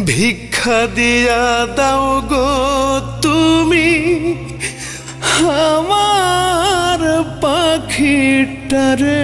ভিক্ষা দিয়া দাও গো তুমি আমার পাখিটারে।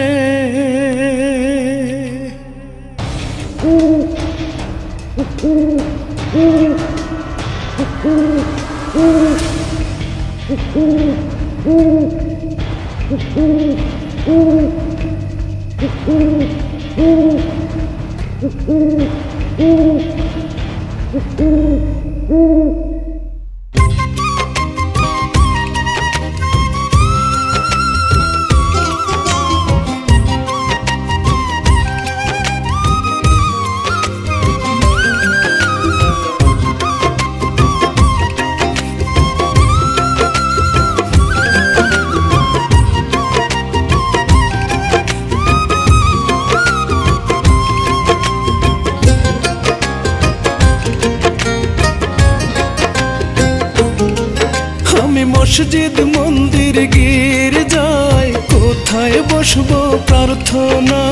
মসজিদ মন্দির গির্জায় কোথায় বসবো প্রার্থনা।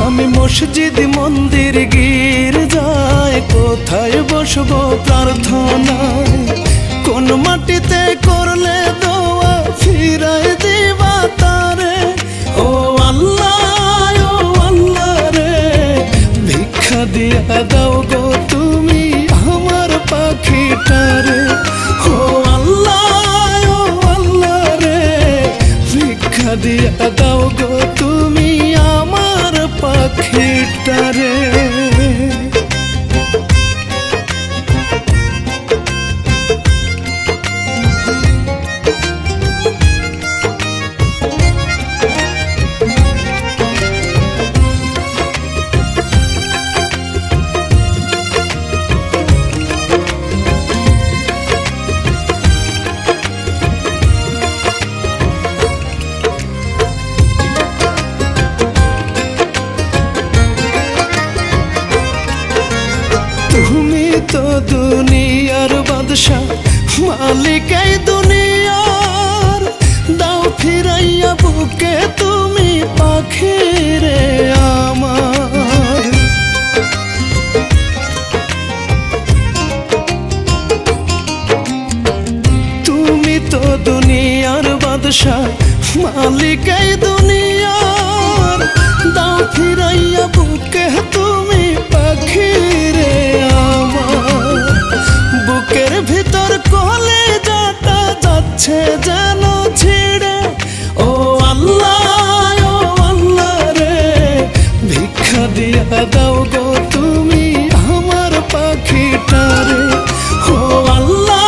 আমি মসজিদ মন্দির গির্জায় কোথায় বসবো প্রার্থনা। কোন মাটিতে করলে দোয়া ফিরাই দিবা তারে। ও আল্লাহ রে ভিক্ষা দিয়া দাও গো তুমি আমার পাখিটারে। ও আল্লাহ রে ভিক্ষা দিয়া দাও গো তুমি আমার পাখিটারে। তুমি তো দুনিয়ার বাদশা মালিক এই দুনিয়ার। দাও ফিরাইয়া বুকে তুমি পাখিরে আমার। তুমি তো দুনিয়ার বাদশা মালিক এই দুনিয়ার। দাও ফিরাইয়া বুকে তুমি পাখিরে আমার। বুকের ভিতর কলেজাটা যাচ্ছে যেন ছিড়ে। ও আল্লাহ রে ভিক্ষা দিয়া দাও গো তুমি আমার পাখিটারে। ও আল্লাহ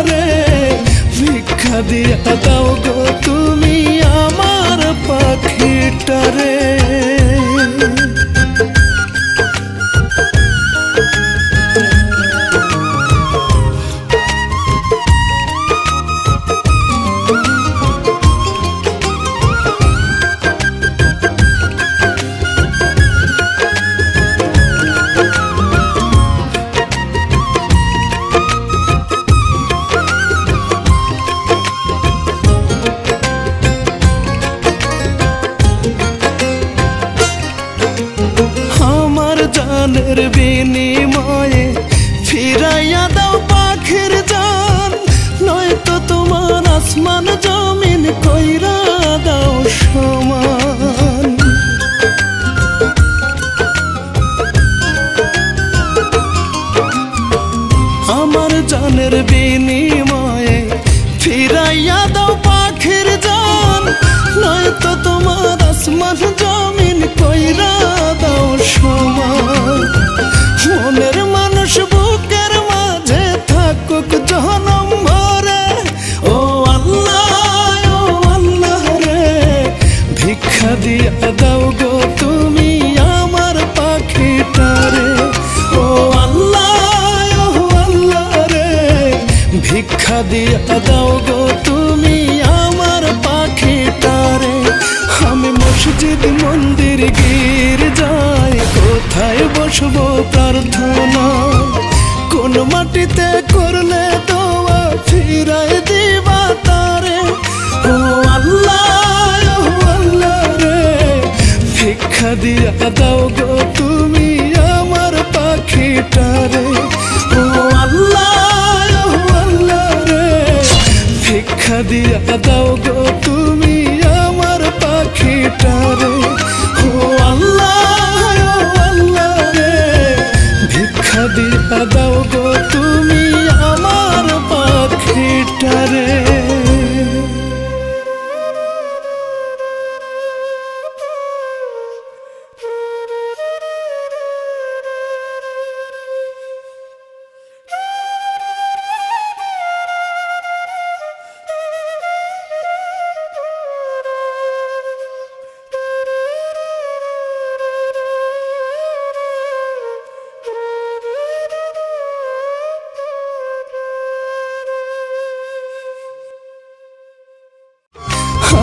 রে ভিক্ষা দিয়া দাও গো তুমি আমার পাখিটারে। জানের বিনিময়ে ফিরাইয়া দাও পাখির জান। নয়তো তোমার আসমান জমিন কইরা দাও সমান। জানের বিনিময়ে ফিরাইয়া দাও পাখির জান, নয়তো তোমার আসমান জমিন কইরা দাও সমান। মনের মানুষ বুকের মাঝে থাকুক জনম ভরে, ও আল্লাহ রে ভিক্ষা দিয়া দাও গো তুমি আমার পাখিটারে। ও আল্লাহ রে ভিক্ষা দিয়া দাও গো তুমি আমার পাখিটারে। আমি মসজিদ মন্দির গির্জায় কোথায় বসবো প্রার্থনা, কোন মাটিতে করলে দোয়া ফিরায় দিবা তারে। ও আল্লাহ রে ভিক্ষা দিয়া দাও গো তুমি আমার পাখিটারে। ও আল্লাহ রে ভিক্ষা দিয়া দাও গো তুমি আমার পাখিটারে। ও আল্লাহ রে ভিক্ষা দিয়া দাও গো তুমি আমার পাখিটারে।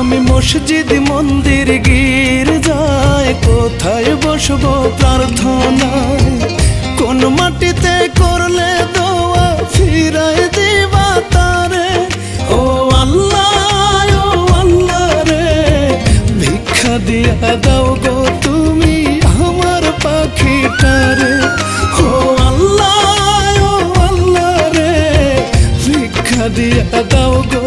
আমি মসজিদ মন্দির গির্জায় কোথায় বসবো প্রার্থনায়, কোন মাটিতে করলে দোয়া ফিরায় দিবা তারে। ও আল্লাহ রে ভিক্ষা দিয়া দাও গো তুমি আমার পাখিটারে। ও আল্লাহ রে ভিক্ষা দিয়া দাও গো